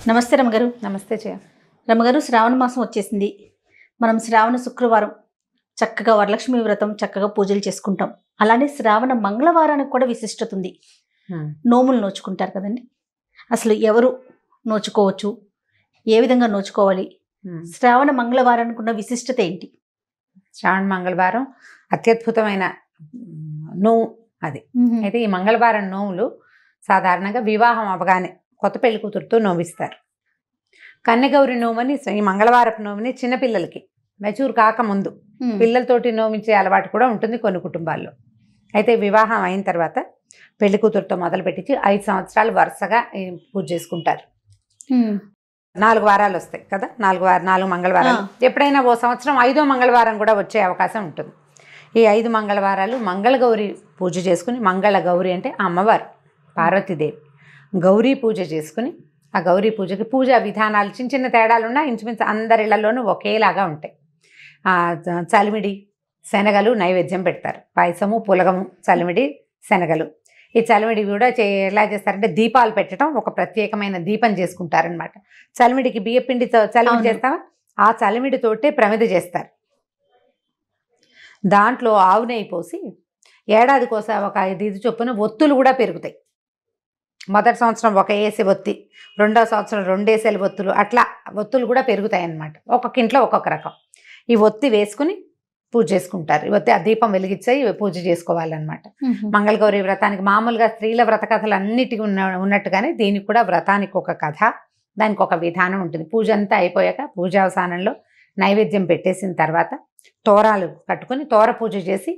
నమస్తే రమగారు. నమస్తే జయ. రమగారు, శ్రావణ మాసం వచ్చేసింది. మనం శ్రావణ శుక్రవారం చక్కగా వరలక్ష్మి వ్రతం చక్కగా పూజలు చేసుకుంటాం. అలానే శ్రావణ మంగళవారానికి కూడా విశిష్టత ఉంది. నోములు నోచుకుంటారు కదండి. అసలు ఎవరు నోచుకోవచ్చు, ఏ విధంగా నోచుకోవాలి, శ్రావణ మంగళవారానికి ఉన్న విశిష్టత ఏంటి? శ్రావణ మంగళవారం అత్యద్భుతమైన నోము అది. అయితే ఈ మంగళవారం నోములు సాధారణంగా వివాహం అవగానే కొత్త పెళ్లి కూతురుతో నోవిస్తారు. కన్యగౌరి నోమని, ఈ మంగళవారపు నోమని చిన్నపిల్లలకి మెచ్యూర్ కాకముందు పిల్లలతోటి నోమించే అలవాటు కూడా ఉంటుంది కొన్ని కుటుంబాల్లో. అయితే వివాహం అయిన తర్వాత పెళ్లి కూతురుతో మొదలు పెట్టించి 5 సంవత్సరాలు వరుసగా పూజ చేసుకుంటారు. 4 వారాలు వస్తాయి కదా, 4 మంగళవారాలు. ఎప్పుడైనా ఓ సంవత్సరం 5వ మంగళవారం కూడా వచ్చే అవకాశం ఉంటుంది. ఈ 5 మంగళవారాలు మంగళగౌరి పూజ చేసుకుని, మంగళ గౌరి అంటే అమ్మవారు పార్వతీదేవి, గౌరీ పూజ చేసుకుని, ఆ గౌరీ పూజకి పూజా విధానాలు చిన్న చిన్న తేడాలు ఉన్నా ఇంచుమించు అందరిళ్లలోనూ ఒకేలాగా ఉంటాయి. చలిమిడి శనగలు నైవేద్యం పెడతారు. పాయసము, పులగము, చలిమిడి, శనగలు. ఈ చలిమిడి కూడా ఎలా చేస్తారంటే దీపాలు పెట్టడం, ఒక ప్రత్యేకమైన దీపం చేసుకుంటారనమాట. చలిమిడికి బియ్యపిండితో చలిమిడి చేస్తావా, ఆ చలిమిడితోటే ప్రమిద చేస్తారు. దాంట్లో ఆవు నెయ్యి పోసి ఏడాదికోసా ఒక 5 చొప్పున ఒత్తులు కూడా పెరుగుతాయి. మొదటి సంవత్సరం ఒక ఏసి ఒత్తి, 2వ సంవత్సరం 2 ఏసేల ఒత్తులు, అట్లా ఒత్తులు కూడా పెరుగుతాయి అన్నమాట. ఒక్కొక్క ఇంట్లో ఒక్కొక్క రకం. ఈ ఒత్తి వేసుకుని పూజ చేసుకుంటారు. ఒత్తి ఆ దీపం వెలిగించి పూజ చేసుకోవాలన్నమాట. మంగళగౌరి వ్రతానికి మామూలుగా స్త్రీల వ్రత కథలు అన్నిటికీ ఉన్నట్టుగానే దీనికి కూడా వ్రతానికి ఒక కథ, దానికి ఒక విధానం ఉంటుంది. పూజ అంతా అయిపోయాక పూజావసానంలో నైవేద్యం పెట్టేసిన తర్వాత తోరాలు కట్టుకుని తోర పూజ చేసి,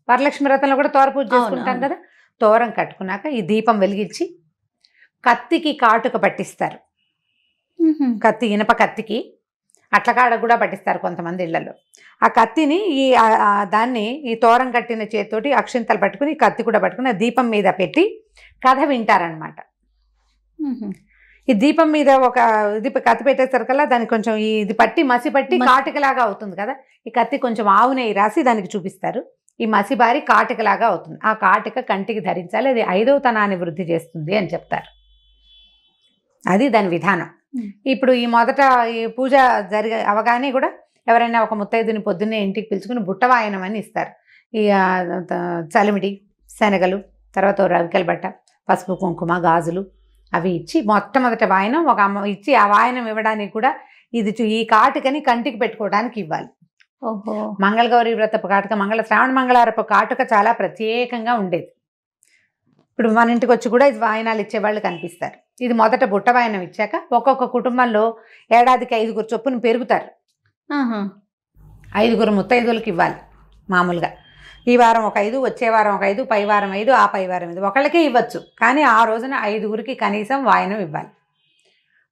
వరలక్ష్మి వ్రతంలో కూడా తోర పూజ చేసుకుంటాం కదా, తోరం కట్టుకున్నాక ఈ దీపం వెలిగించి కత్తికి కాటుక పట్టిస్తారు. కత్తి, ఇనప కత్తికి అట్లకాడ కూడా పట్టిస్తారు కొంతమంది ఇళ్లలో. ఆ కత్తిని దాన్ని ఈ తోరం కట్టిన చేతితోటి అక్షింతలు పట్టుకుని కత్తి కూడా పట్టుకుని ఆ దీపం మీద పెట్టి కథ వింటారనమాట. ఈ దీపం మీద ఒక ఇది కత్తి పెట్టేసరికల్లా దానికి కొంచెం ఇది పట్టి మసి పట్టి కాటుకలాగా అవుతుంది కదా. ఈ కత్తి కొంచెం ఆవు నెయ్యి రాసి దానికి చూపిస్తారు. ఈ మసిబారి కాటుకలాగా అవుతుంది. ఆ కాటుక కంటికి ధరించాలి, అది 5వ తనాన్ని వృద్ధి చేస్తుంది అని చెప్తారు. అది దాని విధానం. ఇప్పుడు ఈ మొదట ఈ పూజ అవగానే కూడా ఎవరైనా ఒక ముత్తైదుని పొద్దున్నే ఇంటికి పిలుచుకుని బుట్టవాయనం అని ఇస్తారు. ఈ చలిమిడి, శనగలు, తర్వాత రవికల బట్ట, పసుపు, కుంకుమ, గాజులు అవి ఇచ్చి మొట్టమొదటి వాయనం ఒక అమ్మ ఇచ్చి, ఆ వాయనం ఇవ్వడానికి కూడా ఇది ఈ కాటుకని కంటికి పెట్టుకోవడానికి ఇవ్వాలి. మంగళగౌరి వ్రతపు కాటుక, శ్రావణ మంగళవారపు కాటుక చాలా ప్రత్యేకంగా ఉండేది. ఇప్పుడు మన ఇంటికి వచ్చి కూడా ఇది వాయనాలు ఇచ్చేవాళ్ళు కనిపిస్తారు. ఇది మొదట బుట్ట వాయనం ఇచ్చాక ఒక్కొక్క కుటుంబంలో ఏడాదికి 5 చొప్పున పెరుగుతారు. 5 ముత్తైదులకి ఇవ్వాలి మామూలుగా. ఈ వారం ఒక 5, వచ్చే వారం ఒక 5, పై వారం 5, ఆ పై వారం 5, ఒకళ్ళకే ఇవ్వచ్చు. కానీ ఆ రోజున 5 కనీసం వాయనం ఇవ్వాలి.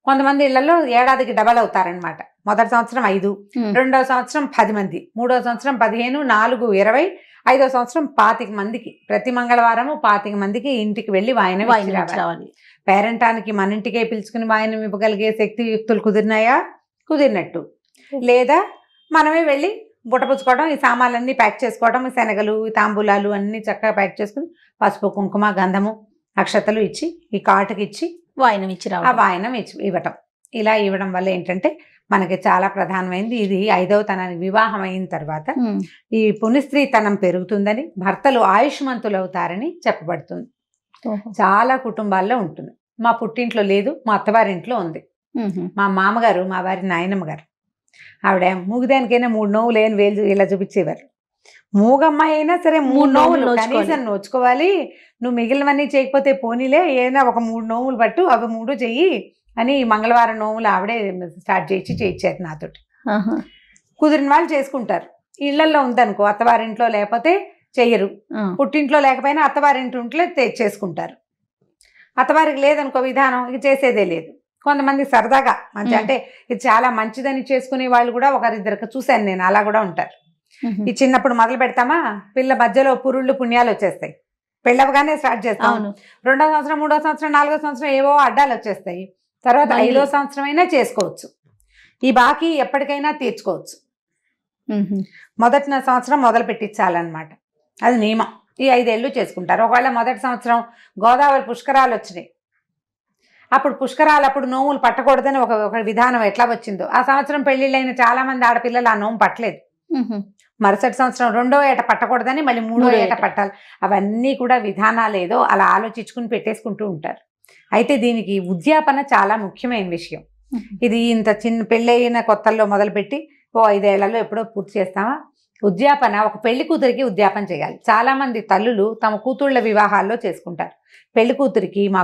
కొంతమంది ఇళ్లలో ఏడాదికి డబల్ అవుతారనమాట. మొదటి సంవత్సరం 5, 2వ సంవత్సరం 10 మంది, 3వ సంవత్సరం 15, 4, 20, 5వ సంవత్సరం 25 మందికి. ప్రతి మంగళవారము 25 మందికి ఇంటికి వెళ్ళి వాయనం రావాలి. పేరెంటానికి మన ఇంటికే పిలుచుకుని వాయనం ఇవ్వగలిగే శక్తి యుక్తులు కుదిరినాయా, కుదిరినట్టు. లేదా మనమే వెళ్ళి బుట్టపుచ్చుకోవడం, ఈ సామాన్లన్నీ ప్యాక్ చేసుకోవడం, శనగలు, తాంబూలాలు అన్నీ చక్కగా ప్యాక్ చేసుకుని పసుపు, కుంకుమ, గంధము, అక్షతలు ఇచ్చి ఈ కాటుకి ఇచ్చి వాయనం ఇచ్చి ఆ వాయనం ఇవ్వటం. ఇలా ఇవ్వడం వల్ల ఏంటంటే మనకి చాలా ప్రధానమైంది. ఇది 5వ తనానికి వివాహం అయిన తర్వాత ఈ పునిస్త్రీతనం పెరుగుతుందని, భర్తలు ఆయుష్మంతులు అవుతారని చెప్పబడుతుంది. చాలా కుటుంబాల్లో ఉంటుంది. మా పుట్టింట్లో లేదు, మా అత్తవారింట్లో ఉంది. మా మామగారు, మా వారి నాయనమ్మ గారు, ఆవిడ మూగిదానికైనా 3 నోవులు ఏం వేలు ఇలా చూపించేవారు. మూగమ్మాయి అయినా సరే 3 నోవులు కనీసం నోచుకోవాలి, నువ్వు మిగిలినవన్నీ చేయకపోతే పోనీలే, ఏదైనా ఒక 3 నోవులు పట్టు, అవి 3 చెయ్యి అని మంగళవారం నోములు ఆవిడే స్టార్ట్ చేయించారు నాతోటి. కుదిరిన వాళ్ళు చేసుకుంటారు. ఇళ్లలో ఉందనుకో అత్తవారింట్లో లేకపోతే చెయ్యరు, పుట్టింట్లో లేకపోయినా అత్తవారింట్లో చేసుకుంటారు. అత్తవారికి లేదనుకో విధానం, ఇక చేసేదే లేదు. కొంతమంది సరదాగా మంచి, అంటే ఇది చాలా మంచిదని చేసుకునే వాళ్ళు కూడా 1-2 చూశాను నేను, అలా కూడా ఉంటారు. ఈ చిన్నప్పుడు మొదలు పెడతామా, పిల్ల మధ్యలో పురుళ్ళు పుణ్యాలు వచ్చేస్తాయి. పెళ్ళవగానే స్టార్ట్ చేస్తాం. 2వ సంవత్సరం, 3వ సంవత్సరం, 4వ సంవత్సరం ఏవో అడ్డాలు వచ్చేస్తాయి. తర్వాత 5వ సంవత్సరం అయినా చేసుకోవచ్చు. ఈ బాకీ ఎప్పటికైనా తీర్చుకోవచ్చు. మొదటి సంవత్సరం మొదలు పెట్టించాలన్నమాట, అది నియమం. ఈ 5 ఏళ్ళు చేసుకుంటారు. ఒకవేళ మొదటి సంవత్సరం గోదావరి పుష్కరాలు వచ్చినాయి, అప్పుడు పుష్కరాలు అప్పుడు నోములు పట్టకూడదని ఒక విధానం ఎట్లా వచ్చిందో, ఆ సంవత్సరం పెళ్లిళ్ళైన చాలా మంది ఆడపిల్లలు ఆ నోము పట్టలేదు. మరుసటి సంవత్సరం 2వ ఏట పట్టకూడదని మళ్ళీ 3వ ఏట పట్టాలి. అవన్నీ కూడా విధానాలు ఏదో అలా ఆలోచించుకుని పెట్టేసుకుంటూ ఉంటారు. అయితే దీనికి ఉద్యాపన చాలా ముఖ్యమైన విషయం. ఇది ఇంత చిన్న పెళ్ళైన కొత్తల్లో మొదలుపెట్టి 5 ఏళ్లలో ఎప్పుడో పూర్తి చేస్తామా? ఉద్యాపన, ఒక పెళ్లి కూతురికి ఉద్యాపన చేయాలి. చాలా మంది తల్లులు తమ కూతుళ్ళ వివాహాల్లో చేసుకుంటారు. పెళ్లి కూతురికి మా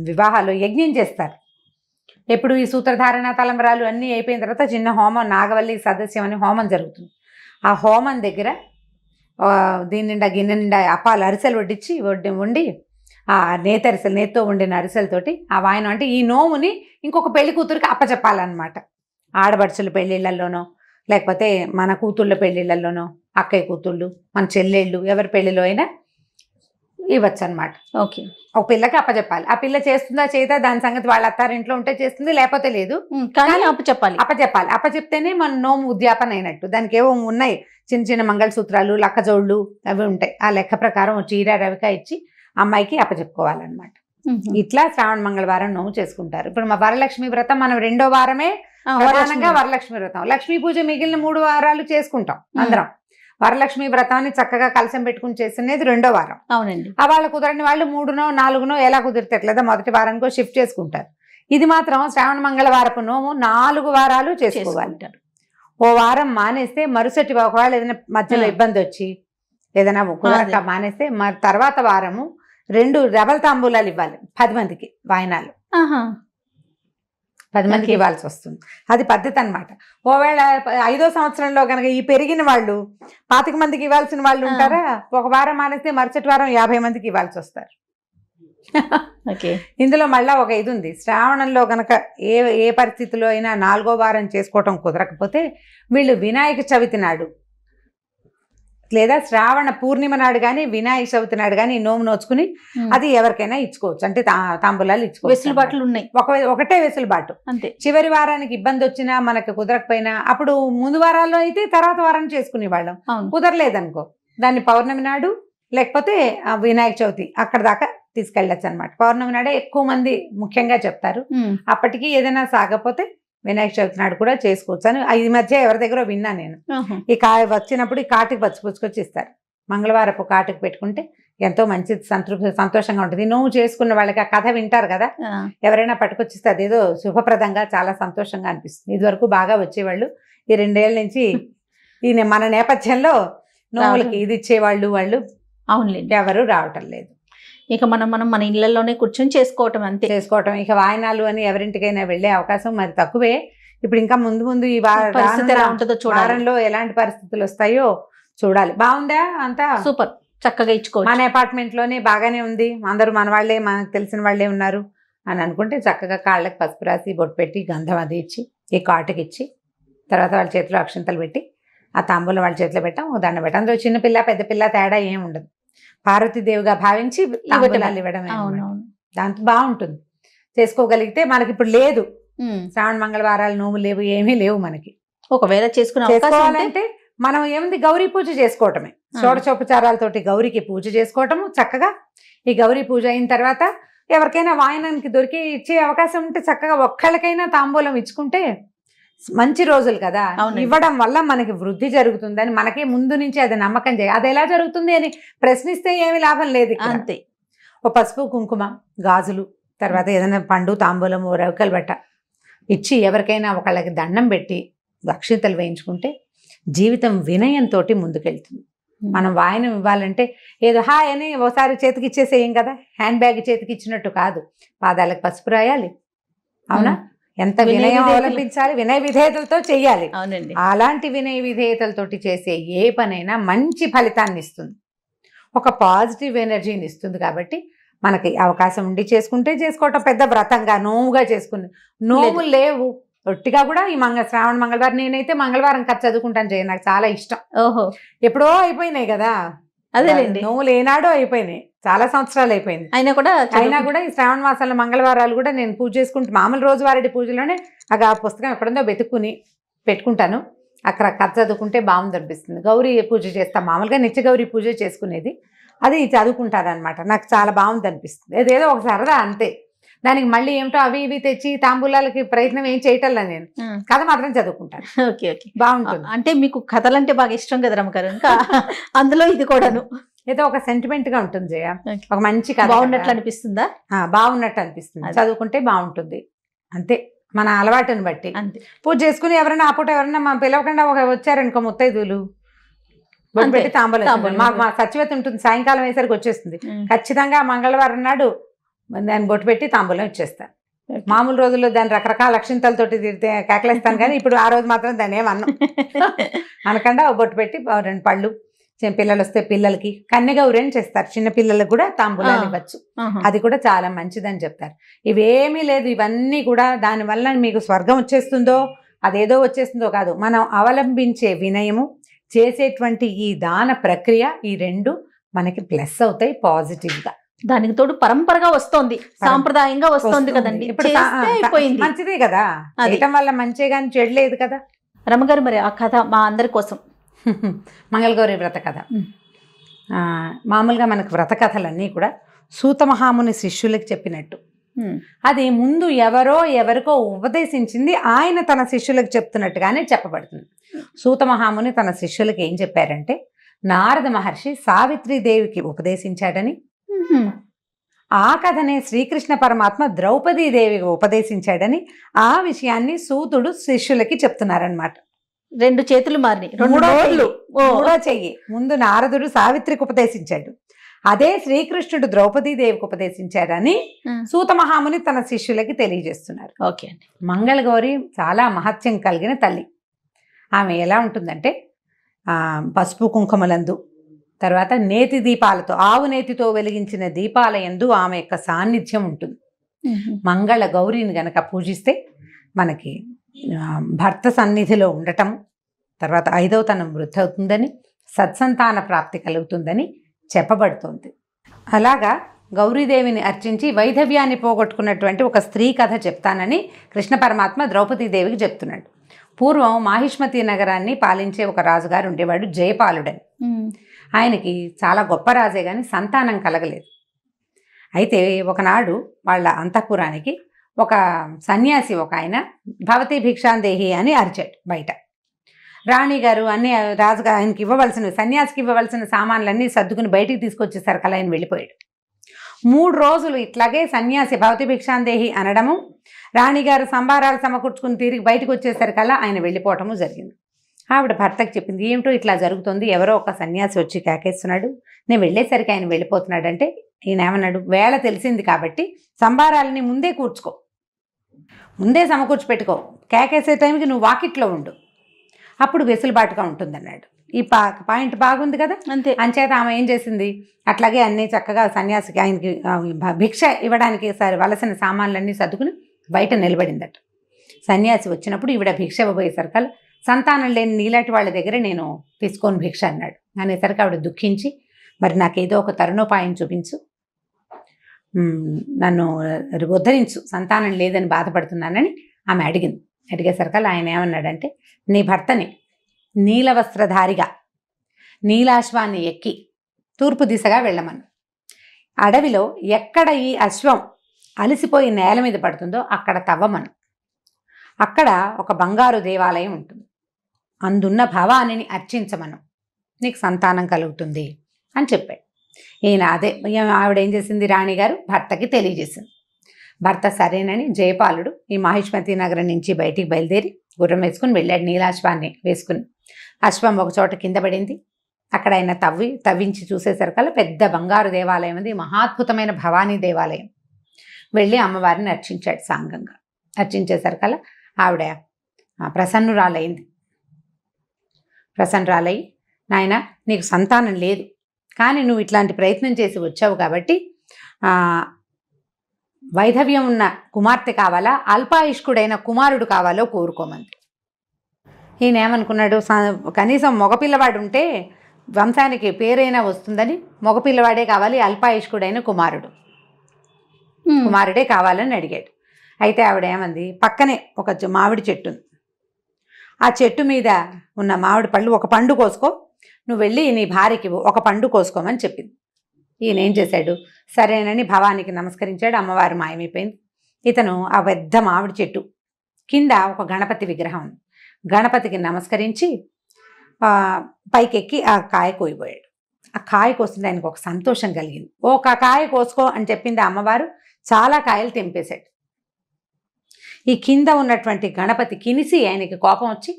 వివాహాల్లో యజ్ఞం చేస్తారు. ఎప్పుడు ఈ సూత్రధారణ తలంబరాలు అన్నీ అయిపోయిన తర్వాత చిన్న హోమం, నాగవల్లి సదస్యం అని హోమం జరుగుతుంది. ఆ హోమం దగ్గర దీని నిండా గిన్నె నిండా అప్పాలు అరిసెలు వండి ఆ నేతితో వండిన అరిసెలతోటి ఆ వాయనం, అంటే ఈ నోముని ఇంకొక పెళ్లి కూతురికి అప్పచెప్పాలన్నమాట. ఆడబడుచుల పెళ్ళిళ్ళల్లోనో, లేకపోతే మన కూతుళ్ళ పెళ్ళిళ్ళల్లోనో, అక్కయ్య కూతుళ్ళు, మన చెల్లెళ్ళు, ఎవరి పెళ్ళిలో అయినా ఇవ్వచ్చు అనమాట. ఓకే, ఒక పిల్లకి అప్పచెప్పాలి. ఆ పిల్ల చేస్తుందా చేయదా దాని సంగతి వాళ్ళ అత్తారింట్లో ఉంటే చేస్తుంది, లేకపోతే లేదు. కానీ అప్పచెప్పాలి. అప్పచెప్తేనే మన నోము ఉద్యాపన అయినట్టు. దానికి ఏవో ఉన్నాయి, చిన్న చిన్న మంగళసూత్రాలు, లక్కజోళ్ళు అవి ఉంటాయి. ఆ లెక్క ప్రకారం చీర రవిక ఇచ్చి అమ్మాయికి అప్పచెప్పుకోవాలన్నమాట. ఇట్లా శ్రావణ మంగళవారం నోము చేసుకుంటారు. ఇప్పుడు మా వరలక్ష్మి వ్రతం మనం 2వ వారమే ప్రధానంగా వరలక్ష్మి వ్రతం. లక్ష్మీ పూజ మిగిలిన 3 వారాలు చేసుకుంటాం అందరం. వరలక్ష్మి వ్రతాన్ని చక్కగా కలశం పెట్టుకుని చేసినది 2వ వారం. అవునండి. ఆ వాళ్ళు కుదరని వాళ్ళు 3నో 4నో ఎలా కుదిరితేట్లేదా మొదటి వారానికో షిఫ్ట్ చేసుకుంటారు. ఇది మాత్రం శ్రావణ మంగళవారపు నోము 4 వారాలు చేసుకోవాలి. ఓ వారం మానేస్తే మరుసటి, ఒకవేళ ఏదైనా మధ్యలో ఇబ్బంది వచ్చి ఏదైనా కుదరక మానేస్తే మరి తర్వాత వారము 2 రెబల్ తాంబూలాలు ఇవ్వాలి 10 మందికి వాయినాలు. 10 మందికి ఇవ్వాల్సి వస్తుంది. అది పద్ధతి అనమాట. ఓవేళ 5వ సంవత్సరంలో కనుక ఈ పెరిగిన వాళ్ళు 25 మందికి ఇవ్వాల్సిన వాళ్ళు ఉంటారా, ఒక వారం మానేస్తే మరుసటి వారం 50 మందికి ఇవ్వాల్సి వస్తారు. ఇందులో మళ్ళా ఒక ఇది ఉంది. శ్రావణంలో కనుక ఏ పరిస్థితిలో అయినా 4వ వారం చేసుకోవటం కుదరకపోతే వీళ్ళు వినాయక చవితి నాడు లేదా శ్రావణ పూర్ణిమ నాడు కానీ వినాయక చవితి నాడు కానీ నోము నోచుకుని అది ఎవరికైనా ఇచ్చుకోవచ్చు. అంటే తాంబూలాలు ఇచ్చుకోవచ్చు. వెసులుబాట్లు ఉన్నాయి. ఒకటే వెసులుబాటు అంతే. చివరి వారానికి ఇబ్బంది వచ్చినా మనకు కుదరకపోయినా అప్పుడు ముందు వారాల్లో అయితే తర్వాత వారం చేసుకునే వాళ్ళం. కుదరలేదనుకో దాన్ని పౌర్ణమి నాడు లేకపోతే వినాయక చవితి అక్కడ దాకా తీసుకెళ్ళచ్చు అనమాట. పౌర్ణమి నాడే ఎక్కువ మంది ముఖ్యంగా చెప్తారు. అప్పటికి ఏదైనా సాగపోతే వినాయక చవితి నాడు కూడా చేసుకోవచ్చు అని ఈ మధ్య ఎవరి దగ్గర విన్నా నేను. ఈ వచ్చినప్పుడు ఈ కాటికి పచ్చిపుచ్చుకొచ్చి ఇస్తారు. మంగళవారపు కాటికి పెట్టుకుంటే ఎంతో మంచి సంతోషంగా ఉంటుంది. నువ్వు చేసుకున్న వాళ్ళకి ఆ కథ వింటారు కదా, ఎవరైనా పట్టుకొచ్చిస్తే అదేదో శుభప్రదంగా చాలా సంతోషంగా అనిపిస్తుంది. ఇదివరకు బాగా వచ్చేవాళ్ళు. ఈ 2 ఏళ్ల నుంచి ఈ మన నేపథ్యంలో నోములకి ఇది ఇచ్చేవాళ్ళు వాళ్ళు ఎవరు రావటం లేదు. ఇక మనం మన ఇళ్లలోనే కూర్చొని చేసుకోవటం చేసుకోవటం. ఇక వాయనాలు అని ఎవరింటికైనా వెళ్ళే అవకాశం మరి తక్కువే. ఇప్పుడు ఇంకా ముందు ఈ వారంలో ఎలాంటి పరిస్థితులు వస్తాయో చూడాలి. బాగుందా? అంతా సూపర్, చక్కగా ఇచ్చుకోవచ్చు. మన అపార్ట్మెంట్ లోనే బాగానే ఉంది. అందరూ మన వాళ్ళే, మనకు తెలిసిన వాళ్ళే ఉన్నారు అని అనుకుంటే చక్కగా కాళ్ళకి పసుపు రాసి బొట్టు పెట్టి గంధం అది ఇచ్చి ఈ కాటుకి ఇచ్చి తర్వాత వాళ్ళ చేతిలో అక్షంతలు పెట్టి ఆ తాంబూలం వాళ్ళ చేతిలో పెట్టాం, దండ పెట్టాం. అందులో చిన్నపిల్ల పెద్ద పిల్ల తేడా ఏం ఉండదు. పార్వతీదేవిగా భావించి ఇవ్వడమే. దాంతో బాగుంటుంది. చేసుకోగలిగితే మనకి ఇప్పుడు లేదు, శ్రావణ మంగళవారాలు నోములు లేవు, ఏమీ లేవు మనకి. ఒకవేళ చేసుకోవాలంటే మనం ఏముంది, గౌరీ పూజ చేసుకోవటమే. షోడశోపచారాలతోటి గౌరీకి పూజ చేసుకోవటము చక్కగా. ఈ గౌరీ పూజ అయిన తర్వాత ఎవరికైనా వాయనానికి దొరికి ఇచ్చే అవకాశం ఉంటే చక్కగా ఒక్కళ్ళకైనా తాంబూలం ఇచ్చుకుంటే మంచి రోజులు కదా. ఇవ్వడం వల్ల మనకి వృద్ధి జరుగుతుందని మనకే ముందు నుంచి అది నమ్మకం చేయాలి. అది ఎలా జరుగుతుంది అని ప్రశ్నిస్తే ఏమి లాభం లేదు. అంతే. ఓ పసుపు కుంకుమ గాజులు తర్వాత ఏదైనా పండు తాంబూలము రవికలు బట్ట ఇచ్చి ఎవరికైనా ఒకళ్ళకి దండం పెట్టి అక్షింతలు వేయించుకుంటే జీవితం వినయంతో ముందుకెళ్తుంది. మనం వాయనం ఇవ్వాలంటే ఏదో హాయ్ అని ఒకసారి చేతికి ఇచ్చేసేయం కదా, హ్యాండ్ బ్యాగ్ చేతికి ఇచ్చినట్టు కాదు. పాదాలకు పసుపు రాయాలి, అవునా? ఎంత వినయం అవలంబించాలి, వినయ విధేయతలతో చెయ్యాలి. అవునండి. అలాంటి వినయ విధేయతలతోటి చేసే ఏ పనైనా మంచి ఫలితాన్ని ఇస్తుంది, ఒక పాజిటివ్ ఎనర్జీని ఇస్తుంది. కాబట్టి మనకి అవకాశం ఉండి చేసుకుంటే చేసుకోవటం పెద్ద వ్రతంగా నోముగా చేసుకుని. నోములు లేవు ఒట్టిగా కూడా ఈ శ్రావణ మంగళవారం, నేనైతే మంగళవారం కథ చదువుకుంటాను చేయ, నాకు చాలా ఇష్టం. ఓహో, ఎప్పుడో అయిపోయినాయి కదా, అదేలేండి. నోములు ఏనాడో అయిపోయినాయి, చాలా సంవత్సరాలు అయిపోయింది. అయినా కూడా ఈ శ్రావణ మాసాల మంగళవారాలు కూడా నేను పూజ చేసుకుంటూ మామూలు రోజువారీ పూజలోనే ఆ పుస్తకం ఎక్కడుందో వెతుక్కుని పెట్టుకుంటాను. అక్కడ కథ చదువుకుంటే బాగుంది అనిపిస్తుంది. గౌరీ పూజ చేస్తాం, మామూలుగా నిత్య గౌరీ పూజ చేసుకునేది, అది చదువుకుంటారనమాట. నాకు చాలా బాగుంది అనిపిస్తుంది. అదేదో ఒక సరదా అంతే. దానికి మళ్ళీ ఏమిటో అవి ఇవి తెచ్చి తాంబూలాలకి ప్రయత్నం ఏం చేయటంలా నేను కథ మాత్రం చదువుకుంటాను. ఓకే ఓకే, బాగుంటుంది. అంటే మీకు కథలంటే బాగా ఇష్టం కదా రమ్మగారు, ఇంకా అందులో ఇది కూడాను ఏదో ఒక సెంటిమెంట్ గా ఉంటుంది జయ. Okay. ఒక మంచి కథ బాగున్నట్లు అనిపిస్తుందా? బాగున్నట్టు అనిపిస్తుంది, అది. చదువుకుంటే బాగుంటుంది అంతే, మన అలవాటుని బట్టి. అంతే. పూజ చేసుకుని ఎవరైనా ఆ పూట ఎవరైనా మా పిలవకుండా వచ్చారనుకో ముత్తైదులు బొట్టు అంతే. పెట్టి తాంబూలం తాంబూలం. మాకు మా సచివత ఉంటుంది, సాయంకాలం అయ్యేసరికి వచ్చేస్తుంది. ఉమ్. ఖచ్చితంగా మంగళవారం నాడు దాన్ని బొట్టు పెట్టి తాంబూలం ఇచ్చేస్తాను. Okay. మామూలు రోజుల్లో దాని రకరకాల అక్షింతలతోటి తిరిగితే కేకలేస్తాను, కానీ ఇప్పుడు ఆ రోజు మాత్రం దాన్ని ఏమన్నాం అనకుండా ఓ బొట్టు పెట్టి 2 పళ్ళు, పిల్లలు వస్తే పిల్లలకి కన్యగౌరి అని చేస్తారు, చిన్న పిల్లలకు కూడా తాంబూలాలు ఇవ్వచ్చు, ఆహా. అది కూడా చాలా మంచిదని చెప్తారు. ఇవేమీ లేదు, ఇవన్నీ కూడా దానివల్ల మీకు స్వర్గం వచ్చేస్తుందో అదేదో వచ్చేస్తుందో కాదు, మనం అవలంబించే వినయము, చేసేటువంటి ఈ దాన ప్రక్రియ, ఈ 2 మనకి ప్లస్ అవుతాయి పాజిటివ్గా. దానికి తోడు పరంపరగా వస్తోంది, సాంప్రదాయంగా వస్తోంది కదండి, ఇప్పుడు చేస్తే అయిపోయింది. మంచిదే కదా, అది. చేయటం వల్ల మంచిగా కానీ చెడలేదు కదా. రమ్మగారు, మరి ఆ కథ మా అందరి కోసం. మంగళగౌరి వ్రత కథ. ఉమ్. మామూలుగా మనకు వ్రత కథలన్నీ కూడా సూత మహాముని శిష్యులకి చెప్పినట్టు, ఉమ్. అది ముందు ఎవరికో ఉపదేశించింది, ఆయన తన శిష్యులకు చెప్తున్నట్టుగానే చెప్పబడుతుంది. సూత మహాముని తన శిష్యులకు ఏం చెప్పారంటే, నారద మహర్షి సావిత్రీదేవికి ఉపదేశించాడని, ఉహుం. ఆ కథనే శ్రీకృష్ణ పరమాత్మ ద్రౌపదీదేవికి ఉపదేశించాడని, ఆ విషయాన్ని సూతుడు శిష్యులకి చెప్తున్నారనమాట. 2 చేతులు మారినాయి, 2 మూడో రోజులు. చెయ్యి, మూడో చెయ్యి. ముందు నారదుడు సావిత్రికి ఉపదేశించాడు, అదే శ్రీకృష్ణుడు ద్రౌపదీదేవికి ఉపదేశించాడని సూత మహాముని తన శిష్యులకి తెలియజేస్తున్నారు. ఓకే అండి. మంగళగౌరి చాలా మహత్యం కలిగిన తల్లి. ఆమె ఎలా ఉంటుందంటే, పసుపు కుంకుమలందు, తర్వాత నేతి దీపాలతో, ఆవు నేతితో వెలిగించిన దీపాల యందు ఆమె యొక్క సాన్నిధ్యం ఉంటుంది. ఉహుం. మంగళ గౌరిని గనక పూజిస్తే మనకి భర్త సన్నిధిలో ఉండటం, తర్వాత 5వ తనం వృద్ధి అవుతుందని, సత్సంతాన ప్రాప్తి కలుగుతుందని చెప్పబడుతుంది. అలాగా గౌరీదేవిని అర్చించి వైధవ్యాన్ని పోగొట్టుకున్నటువంటి ఒక స్త్రీ కథ చెప్తానని కృష్ణ పరమాత్మ ద్రౌపదీదేవికి చెప్తున్నాడు. పూర్వం మాహిష్మతి నగరాన్ని పాలించే ఒక రాజుగారు ఉండేవాడు, జయపాలుడని. ఉమ్. ఆయనకి చాలా గొప్ప రాజే కానీ సంతానం కలగలేదు. అయితే ఒకనాడు వాళ్ళ అంతఃపురానికి ఒక సన్యాసి, ఒక ఆయన భవతి భిక్షాందేహి అని అరిచాడు బయట. రాణిగారు అన్ని రాజుగా ఆయనకి ఇవ్వవలసిన, సన్యాసికి ఇవ్వవలసిన సామాన్లన్నీ సర్దుకుని బయటికి తీసుకొచ్చేసరికి అలా ఆయన వెళ్ళిపోయాడు. 3 రోజులు ఇట్లాగే సన్యాసి భవతి భిక్షాందేహి అనడము, రాణిగారు సంభారాలు సమకూర్చుకుని తిరిగి బయటకు వచ్చేసరికల్లా ఆయన వెళ్ళిపోవటము జరిగింది. ఆవిడ భర్తకు చెప్పింది, ఏమిటో ఇట్లా జరుగుతుంది, ఎవరో ఒక సన్యాసి వచ్చి కేకేస్తున్నాడు, నేను వెళ్ళేసరికి ఆయన వెళ్ళిపోతున్నాడు. అంటే ఈయన ఏమన్నాడు, వేళ తెలిసింది కాబట్టి సంభారాలని ముందే కూర్చుకో, ముందే సమకూర్చి పెట్టుకో, కేకేసే టైంకి నువ్వు వాకిట్లో ఉండు, అప్పుడు వెసులుబాటుగా ఉంటుందన్నాడు. ఈ పాయింట్ బాగుంది కదా. అంతే. అంచేత ఆమె ఏం చేసింది, అట్లాగే అన్నీ చక్కగా సన్యాసికి ఆయనకి భిక్ష ఇవ్వడానికి వలసిన సామాన్లన్నీ సర్దుకుని బయట నిలబడిందట. సన్యాసి వచ్చినప్పుడు ఈవిడ భిక్ష ఇవ్వబోయేసరికల్, సంతానం లేని నీలాంటి వాళ్ళ దగ్గర నేను తీసుకొని భిక్ష అన్నాడు. అనేసరికి ఆవిడ దుఃఖించి, మరి నాకేదో ఒక తరుణోపాయం చూపించు, నన్ను ఉద్ధరించు, సంతానం లేదని బాధపడుతున్నానని ఆమె అడిగింది. అడిగేసరికల్లా ఆయన ఏమన్నాడంటే, నీ భర్తని నీలవస్త్రధారిగా నీలాశ్వాన్ని ఎక్కి తూర్పు దిశగా వెళ్ళమను. అడవిలో ఎక్కడ ఈ అశ్వం అలసిపోయి నేల మీద పడుతుందో అక్కడ తవ్వమను. అక్కడ ఒక బంగారు దేవాలయం ఉంటుంది, అందున్న భవానిని అర్చించమను, నీకు సంతానం కలుగుతుంది అని చెప్పాడు. ఈయన అదే ఆవిడ ఏం చేసింది, రాణిగారు భర్తకి తెలియజేసింది. భర్త సరేనని జయపాలుడు ఈ మాహిష్మతి నగరం నుంచి బయటికి బయలుదేరి గుర్రం వేసుకుని వెళ్ళాడు, నీలాశ్వాన్ని వేసుకుని. అశ్వం ఒక చోట కింద పడింది. అక్కడ ఆయన తవ్వించి చూసేసరికల్లా పెద్ద బంగారు దేవాలయం ఉంది, మహాద్భుతమైన భవానీ దేవాలయం. వెళ్ళి అమ్మవారిని అర్చించాడు సాంగంగా. అర్చించేసరికల్లా ఆవిడ ప్రసన్నురాలయ్యి, నాయన నీకు సంతానం లేదు, కానీ నువ్వు ఇట్లాంటి ప్రయత్నం చేసి వచ్చావు కాబట్టి వైధవ్యం ఉన్న కుమార్తె కావాలా, అల్పాయుష్కుడైన కుమారుడు కావాలో కోరుకోమంది. ఈయన ఏమనుకున్నాడు, కనీసం మగపిల్లవాడు ఉంటే వంశానికి పేరైనా వస్తుందని మగపిల్లవాడే కావాలి, అల్పాయుష్కుడైన కుమారుడే కావాలని అడిగాడు. అయితే ఆవిడ ఏమంది, పక్కనే ఒక మామిడి చెట్టు ఉంది, ఆ చెట్టు మీద ఉన్న మామిడి పళ్ళు ఒక పండు కోసుకో, నువ్వు వెళ్ళి నీ భార్యకి ఒక పండు కోసుకోమని చెప్పింది. ఈయన ఏం చేశాడు, సరేనని భవానికి నమస్కరించాడు. అమ్మవారు మాయమైపోయింది. ఇతను ఆ పెద్ద మామిడి చెట్టు కింద ఒక గణపతి విగ్రహం ఉంది. గణపతికి నమస్కరించి పైకెక్కి ఆ కాయ కోయిపోయాడు. ఆ కాయ కోస్తుంటే ఆయనకు ఒక సంతోషం కలిగింది. ఒక కాయ కోసుకో అని చెప్పింది అమ్మవారు. చాలా కాయలు తెంపేశాడు. ఈ కింద ఉన్నటువంటి గణపతి కినిసి ఆయనకి కోపం వచ్చి,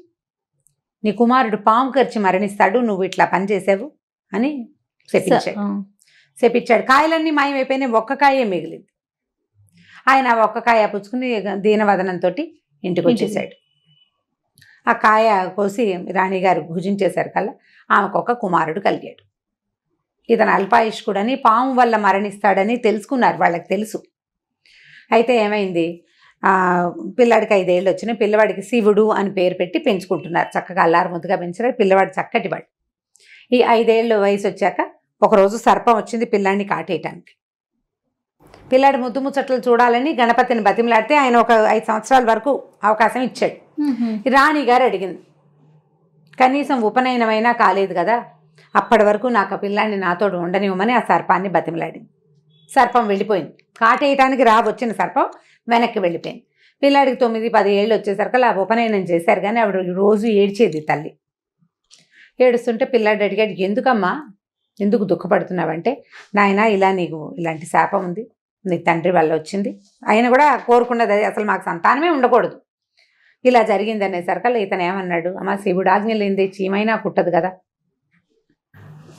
నీ కుమారుడు పాము కరిచి మరణిస్తాడు, నువ్వు ఇట్లా పని చేసావు అని శపించాడు. కాయలన్నీ మాయమైపోయినాయి, ఒక్క కాయే మిగిలింది. ఆయన ఒక్క కాయ పుచ్చుకుని దీనవదనంతో ఇంటికి వచ్చేసాడు. ఆ కాయ కోసి రాణిగారు భుజించేశారు కల్లా ఆమెకు ఒక కుమారుడు కలిగాడు. ఇతను అల్పాయుష్కుడని, పాము వల్ల మరణిస్తాడని తెలుసుకున్నారు, వాళ్ళకి తెలుసు. అయితే ఏమైంది, పిల్లాడికి 5 ఏళ్ళు వచ్చినాయి. పిల్లవాడికి శివుడు అని పేరు పెట్టి పెంచుకుంటున్నారు. చక్కగా అల్లారు ముద్దుగా పెంచారు. పిల్లవాడు చక్కటివాడు. ఈ 5 ఏళ్ళు వయసు వచ్చాక ఒకరోజు సర్పం వచ్చింది పిల్లాడిని కాటేయటానికి. పిల్లాడి ముద్దు ముచ్చట్లు చూడాలని గణపతిని బతిమలాడితే ఆయన ఒక 5 సంవత్సరాల వరకు అవకాశం ఇచ్చాడు. రాణిగారు అడిగింది, కనీసం ఉపనయనమైనా కాలేదు కదా, అప్పటి వరకు నాకు ఆ పిల్లాడిని నాతోడు ఉండనివ్వమని ఆ సర్పాన్ని బతిమలాడింది. సర్పం వెళ్ళిపోయింది. కాటేయటానికి వచ్చిన సర్పం వెనక్కి వెళ్ళిపోయింది. పిల్లాడికి 9-10 ఏళ్ళు వచ్చేసరికి ఆ ఉపనయనం చేశారు. కానీ ఆవిడ రోజు ఏడ్చేది తల్లి. ఏడుస్తుంటే పిల్లాడు అడిగాడు, ఎందుకమ్మా, ఎందుకు దుఃఖపడుతున్నావంటే, నాయన ఇలా నీకు ఇలాంటి శాపం ఉంది, నీ తండ్రి వల్ల వచ్చింది, ఆయన కూడా కోరుకున్నది అది, అసలు మాకు సంతానమే ఉండకూడదు, ఇలా జరిగింది అనేసరికల్లా ఇతను ఏమన్నాడు, అమ్మ శివుడు ఆజ్ఞ లేనిదే చీమైనా పుట్టదు కదా,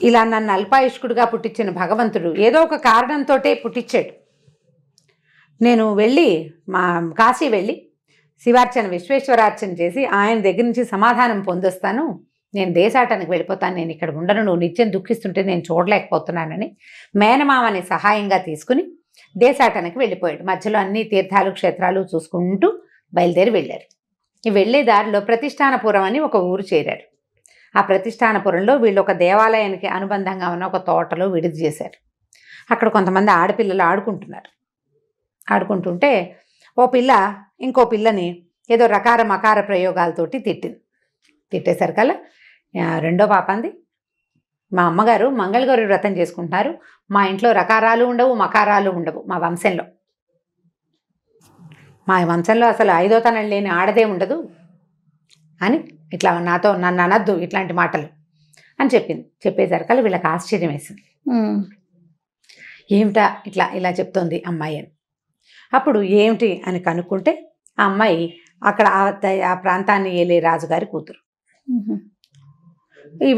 ఇలా నన్ను అల్పాయుష్కుడిగా పుట్టించిన భగవంతుడు ఏదో ఒక కారణంతో పుట్టించాడు. నేను వెళ్ళి కాశీ వెళ్ళి శివార్చన విశ్వేశ్వరార్చన చేసి ఆయన దగ్గర నుంచి సమాధానం పొందొస్తాను, నేను దేశాటానికి వెళ్ళిపోతాను, నేను ఇక్కడ ఉండను, నువ్వు నిత్యం దుఃఖిస్తుంటే నేను చూడలేకపోతున్నానని మేనమామని సహాయంగా తీసుకుని దేశాటానికి వెళ్ళిపోయాడు. మధ్యలో అన్ని తీర్థాలు క్షేత్రాలు చూసుకుంటూ బయలుదేరి వెళ్ళారు. ఈ వెళ్ళే దారిలో ప్రతిష్టానపురం అని ఒక ఊరు చేరారు. ఆ ప్రతిష్టానపురంలో వీళ్ళు ఒక దేవాలయానికి అనుబంధంగా ఉన్న ఒక తోటలో విడిది చేశారు. అక్కడ కొంతమంది ఆడపిల్లలు ఆడుకుంటుంటే ఓ పిల్ల ఇంకో పిల్లని ఏదో రకార మకార ప్రయోగాలతోటి తిట్టేసరికల్లా రెండో పాప అంది, మా అమ్మగారు మంగళగౌరి వ్రతం చేసుకుంటున్నారు, మా ఇంట్లో రకారాలు ఉండవు మకారాలు ఉండవు, మా వంశంలో అసలు 5వ తనం లేని ఆడదే ఉండదు అని ఇట్లా నన్ను అనద్దు ఇట్లాంటి మాటలు అని చెప్పింది. చెప్పేసరికల్లా వీళ్ళకి ఆశ్చర్యం వేసింది, ఏమిటా ఇలా చెప్తోంది అమ్మాయి అని. అప్పుడు ఏమిటి అని కనుక్కుంటే ఆ అమ్మాయి అక్కడ ఆ ప్రాంతాన్ని ఏలే రాజుగారి కూతురు.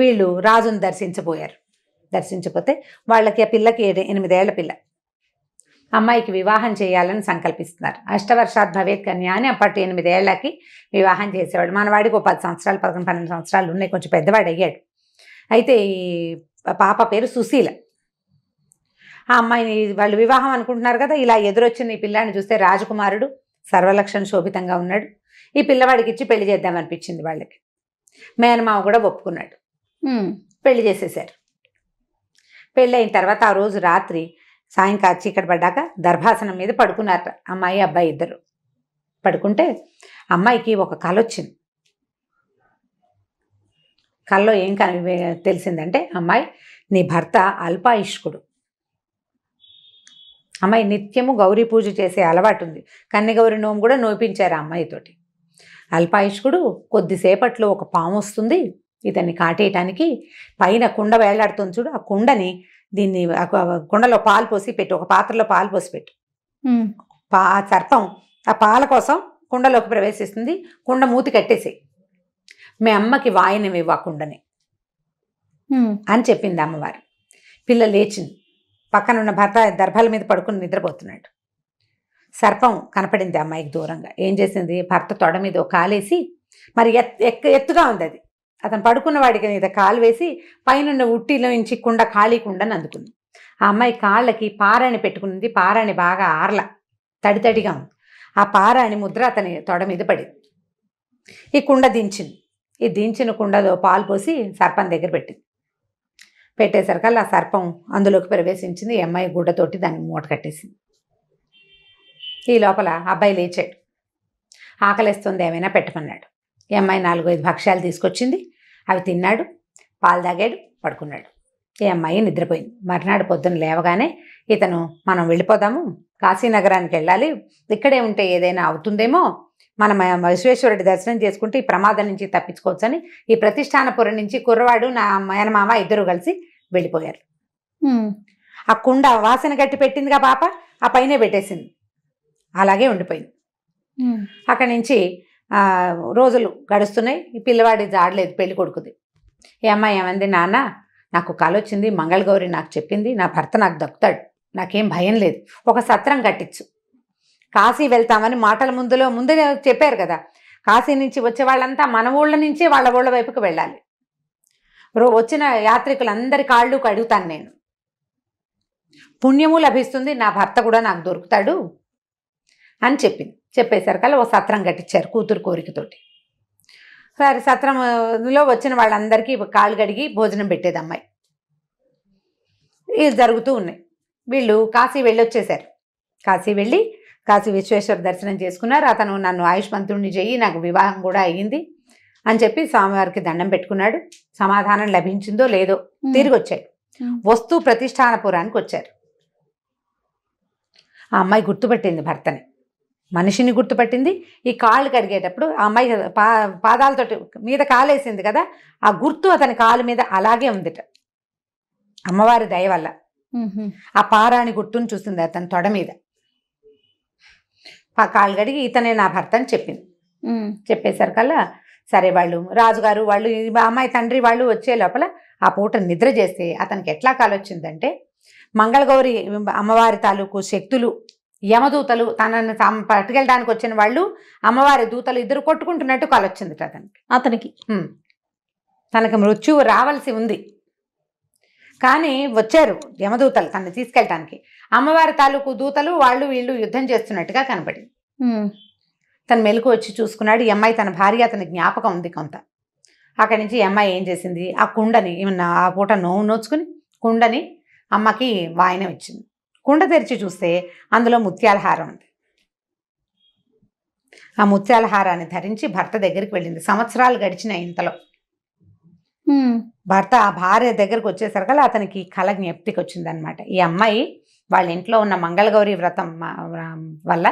వీళ్ళు రాజును దర్శించపోతే వాళ్ళకి ఆ పిల్లకి 8 ఏళ్ల పిల్ల, అమ్మాయికి వివాహం చేయాలని సంకల్పిస్తున్నారు. అష్టవర్షాత్ భవేత్ కన్య అని అప్పటి 8 ఏళ్లకి వివాహం చేసేవాడు. మనవాడికి 10 సంవత్సరాలు 11-12 సంవత్సరాలు ఉన్నాయి, కొంచెం పెద్దవాడు అయ్యాడు. అయితే ఈ పాప పేరు సుశీల. ఆ అమ్మాయిని వాళ్ళు వివాహం అనుకుంటున్నారు కదా, ఇలా ఎదురొచ్చిన ఈ పిల్లాన్ని చూస్తే రాజకుమారుడు సర్వలక్షణ శోభితంగా ఉన్నాడు, ఈ పిల్లవాడికి ఇచ్చి పెళ్లి చేద్దామనిపించింది వాళ్ళకి. మేనమామ కూడా ఒప్పుకున్నాడు, పెళ్లి చేసేసారు. పెళ్ళి అయిన తర్వాత ఆ రోజు రాత్రి సాయంకాలం చీకటి పడ్డాక దర్భాసనం మీద పడుకున్నారు అమ్మాయి అబ్బాయి ఇద్దరు. పడుకుంటే అమ్మాయికి ఒక కల వచ్చింది. కల్లో ఏం తెలిసిందంటే, అమ్మాయి నీ భర్త అల్పాయుష్కుడు, అమ్మాయి నిత్యము గౌరీ పూజ చేసే అలవాటు ఉంది, కన్యగౌరి నోము కూడా నోపించారు ఆ అమ్మాయితోటి. అల్పాయుష్కుడు కొద్దిసేపట్లో ఒక పాము వస్తుంది ఇతన్ని కాటేయటానికి, పైన కుండ వేలాడుతుంది చూడు, ఆ కుండని కుండలో పాలు పోసి పెట్టు, ఒక పాత్రలో పాలు పోసి పెట్టు, సర్పం ఆ పాల కోసం కుండలోకి ప్రవేశిస్తుంది, కుండ మూతి కట్టేసి మీ అమ్మకి వాయనమివ్వు ఆ కుండని అని చెప్పింది అమ్మవారు. పిల్ల లేచింది, పక్కనున్న భర్త దర్భాల మీద పడుకుని నిద్రపోతున్నాడు. సర్పం కనపడింది అమ్మాయికి దూరంగా. ఏం చేసింది, భర్త తొడ మీద ఒక కాలేసి, మరి ఎత్తుగా ఉంది అది, అతను పడుకున్న వాడికి మీద కాలు వేసి పైన ఉట్టిలో నుంచి ఖాళీ కుండని అందుకుంది. ఆ అమ్మాయి కాళ్ళకి పారాణి పెట్టుకున్నది, పారాణి బాగా తడితడిగా ఉంది. ఆ పారాణి ముద్ర అతని తొడ మీద పడింది. ఈ కుండ దించింది, ఈ దించిన కుండలో పాలు పోసి సర్పం దగ్గర పెట్టేసరికల్లా ఆ సర్పం అందులోకి ప్రవేశించింది. ఈ అమ్మాయి గుడ్డతోటి దాన్ని మూట కట్టేసింది. ఈ లోపల అబ్బాయి లేచాడు, ఆకలిస్తుంది ఏమైనా పెట్టమన్నాడు. ఈ అమ్మాయి 4-5 భక్ష్యాలు తీసుకొచ్చింది, అవి తిన్నాడు, పాలు తాగాడు, పడుకున్నాడు. ఈ అమ్మాయి నిద్రపోయింది. మర్నాడు పొద్దున్న లేవగానే ఇతను మనం వెళ్ళిపోదాము, కాశీనగరానికి వెళ్ళాలి, ఇక్కడే ఉంటే ఏదైనా అవుతుందేమో, మనం విశ్వేశ్వరుడి దర్శనం చేసుకుంటే ఈ ప్రమాదం నుంచి తప్పించుకోవచ్చని ఈ ప్రతిష్టానపురం నుంచి కుర్రవాడు నా మేనమామ ఇద్దరు కలిసి వెళ్ళిపోయారు. ఆ కుండ వాసన గట్టి పెట్టిందిగా పాప, ఆ పైనే పెట్టేసింది, అలాగే ఉండిపోయింది. అక్కడి నుంచి రోజులు గడుస్తున్నాయి. ఈ పిల్లవాడి జాడలేదు పెళ్లి కొడుకుది. ఈ అమ్మాయి ఏమంది, నాన్న నాకు కల వచ్చింది, మంగళగౌరి నాకు చెప్పింది, నా భర్త నాకు దక్కుతాడు, నాకేం భయం లేదు, ఒక సత్రం కట్టించు, కాశీ వెళ్తామని మాటల ముందే చెప్పారు కదా, కాశీ నుంచి వచ్చే వాళ్ళంతా మన ఊళ్ళ నుంచే వాళ్ళ ఊళ్ళ వైపుకి వెళ్ళాలి, వచ్చిన యాత్రికులందరి కాళ్ళు కడుగుతాను నేను, పుణ్యము లభిస్తుంది, నా భర్త కూడా నాకు దొరుకుతాడు అని చెప్పింది. చెప్పేసరికల్లా ఓ సత్రం కట్టించారు కూతురు కోరికతోటి. సరే సత్రంలో వచ్చిన వాళ్ళందరికీ కాళ్ళు కడిగి భోజనం పెట్టేది అమ్మాయి. ఇది జరుగుతూ ఉన్నాయి. వీళ్ళు కాశీ వెళ్ళొచ్చేశారు. కాశీ వెళ్ళి కాశీ విశ్వేశ్వర దర్శనం చేసుకున్నారు. అతను నన్ను ఆయుష్మంతుడిని చెయ్యి, నాకు వివాహం కూడా అయ్యింది అని చెప్పి స్వామివారికి దండం పెట్టుకున్నాడు. సమాధానం లభించిందో లేదో తిరిగి వచ్చాడు. వస్తూ ప్రతిష్టానపురానికి వచ్చారు. ఆ అమ్మాయి గుర్తుపట్టింది భర్తని, మనిషిని గుర్తుపట్టింది. ఈ కాళ్ళు కడిగేటప్పుడు ఆ అమ్మాయి పాదాలతోటి మీద కాలేసింది కదా, ఆ గుర్తు అతని కాలు మీద అలాగే ఉందిట. అమ్మవారి దయ వల్ల ఆ పారాణి గుర్తుని చూసింది అతని తొడ మీద. ఆ కాళ్ళు కడిగి ఇతనే నా భర్త అని చెప్పింది. చెప్పేసరికల్లా సరే వాళ్ళు రాజుగారు వాళ్ళు అమ్మాయి తండ్రి వాళ్ళు వచ్చే లోపల ఆ పూట నిద్ర చేస్తే అతనికి ఎట్లా కాలొచ్చిందంటే, మంగళగౌరి అమ్మవారి తాలూకు శక్తులు, యమదూతలు తనని పట్టుకెళ్ళడానికి వచ్చిన వాళ్ళు అమ్మవారి దూతలు ఇద్దరు కొట్టుకుంటున్నట్టు కాలొచ్చింది అతనికి. తనకి మృత్యువు రావాల్సి ఉంది కానీ వచ్చారు యమదూతలు తనని తీసుకెళ్ళటానికి. అమ్మవారి తాలూకు దూతలు వాళ్ళు వీళ్ళు యుద్ధం చేస్తున్నట్టుగా కనపడింది. తను మెలకు వచ్చి చూసుకున్నాడు. ఈ అమ్మాయి తన భార్య అతని జ్ఞాపకం ఉంది కొంత. అక్కడి నుంచి ఈ అమ్మాయి ఏం చేసింది, ఆ కుండని ఆ పూట నోచుకుని కుండని అమ్మకి వాయనం ఇచ్చింది. కుండ తెరిచి చూస్తే అందులో ముత్యాల హారం ఉంది. ఆ ముత్యాల హారాన్ని ధరించి భర్త దగ్గరికి వెళ్ళింది. సంవత్సరాలు గడిచినాయి. ఇంతలో భర్త ఆ భార్య దగ్గరకు వచ్చేసరికల్లా అతనికి కళ జ్ఞప్తికి వచ్చిందనమాట. ఈ అమ్మాయి వాళ్ళ ఇంట్లో ఉన్న మంగళగౌరి వ్రతం వల్ల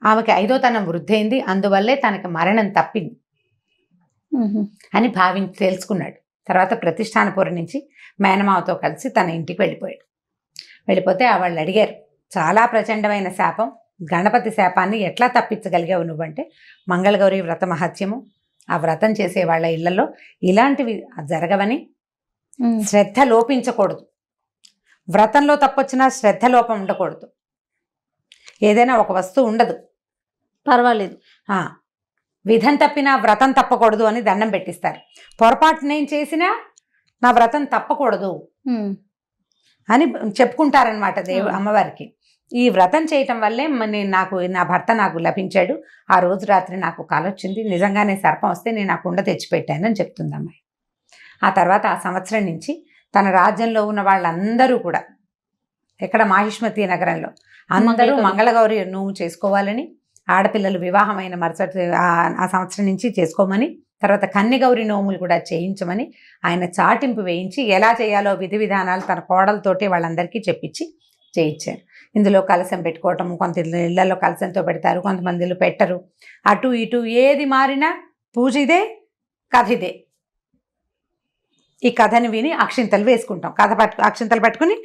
ఆమెకి 5వ తనం వృద్ధి అయింది, అందువల్లే తనకి మరణం తప్పింది అని భావించి తెలుసుకున్నాడు. తర్వాత ప్రతిష్టానపురం నుంచి మేనమావతో కలిసి తన ఇంటికి వెళ్ళిపోయాడు. వెళ్ళిపోతే వాళ్ళు అడిగారు, చాలా ప్రచండమైన శాపం, గణపతి శాపాన్ని ఎట్లా తప్పించగలిగావు నువ్వంటే, మంగళగౌరి వ్రత మహత్యము, ఆ వ్రతం చేసే వాళ్ళ ఇళ్లలో ఇలాంటివి జరగవని, శ్రద్ధ లోపించకూడదు, వ్రతంలో తప్పొచ్చినా శ్రద్ధ లోపం ఉండకూడదు, ఏదైనా ఒక వస్తువు ఉండదు పర్వాలేదు, విధం తప్పినా వ్రతం తప్పకూడదు అని దండం పెట్టిస్తారు. పొరపాటు నేను చేసినా నా వ్రతం తప్పకూడదు అని చెప్పుకుంటారనమాట అమ్మవారికి. ఈ వ్రతం చేయటం వల్లే నా భర్త నాకు లభించాడు, ఆ రోజు రాత్రి నాకు కాలొచ్చింది, నిజంగానే సర్పం వస్తే నేను ఆ కుండ తెచ్చిపెట్టానని చెప్తుంది అమ్మాయి. ఆ తర్వాత ఆ సంవత్సరం నుంచి తన రాజ్యంలో ఉన్న వాళ్ళందరూ కూడా, ఎక్కడ మాహిష్మతి నగరంలో అందరూ మంగళగౌరి నోము చేసుకోవాలని, ఆడపిల్లలు వివాహమైన మరుసటి ఆ సంవత్సరం నుంచి చేసుకోమని, తర్వాత కన్యగౌరి నోములు కూడా చేయించమని ఆయన చాటింపు వేయించి ఎలా చేయాలో విధి విధానాలు తన కోడలతోటి వాళ్ళందరికీ చెప్పించి చేయించారు. ఇందులో కలశం పెట్టుకోవటం, కొంత ఇళ్లలో కలశంతో పెడతారు, కొంతమందిలో పెట్టరు. అటు ఇటు ఏది మారినా పూజ ఇదే, కథ ఇదే. ఈ కథని విని అక్షింతలు వేసుకుంటాం, అక్షింతలు పట్టుకుని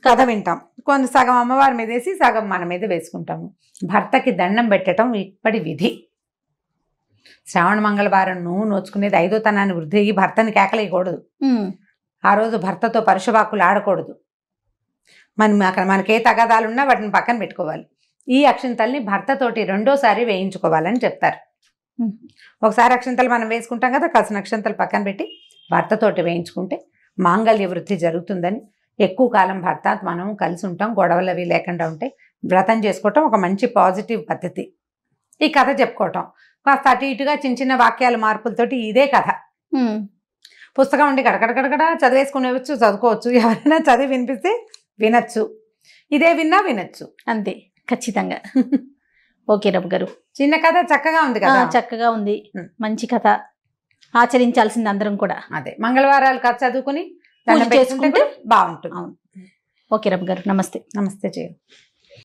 కథ వింటాం. కొంత సగం అమ్మవారి మీద వేసి సగం మన మీద వేసుకుంటాము. భర్తకి దండం పెట్టడం ఇప్పటి విధి. శ్రావణ మంగళవారం నువ్వు నోచుకునేది 5వ తనాన్ని వృద్ధి అయ్యి భర్తని కేకలేయకూడదు. ఆ రోజు భర్తతో పరుషవాక్కులు ఆడకూడదు. మనకే తగాదాలున్నా వాటిని పక్కన పెట్టుకోవాలి. ఈ అక్షింతల్ని భర్తతోటి 2వసారి వేయించుకోవాలని చెప్తారు. ఒకసారి అక్షింతలు మనం వేసుకుంటాం కదా, కలిసిన అక్షింతలు పక్కన పెట్టి భర్తతోటి వేయించుకుంటే మాంగళ్య వృద్ధి జరుగుతుందని, ఎక్కువ కాలం భర్త మనం కలిసి ఉంటాం, గొడవలు అవి లేకుండా ఉంటాయి. వ్రతం చేసుకోవటం ఒక మంచి పాజిటివ్ పద్ధతి. ఈ కథ చెప్పుకోవటం కాస్త అటు ఇటుగా చిన్న చిన్న వాక్యాల మార్పులతోటి ఇదే కథ. పుస్తకం ఉండి గడగడగడగడ చదివేసుకునేవచ్చు, చదువుకోవచ్చు, ఎవరైనా చదివి వినిపిస్తే వినొచ్చు, ఇదే విన్నా వినొచ్చు, అంతే ఖచ్చితంగా. ఓకే రమ్మ గారు, చిన్న కథ చక్కగా ఉంది కదా, చక్కగా ఉంది, మంచి కథ, ఆచరించాల్సింది అందరం కూడా. అదే మంగళవారాలు కథ చదువుకుని చేసుకుంటే బాగుంటుంది. ఓకే రమ్మ గారు, నమస్తే. నమస్తే చేయ.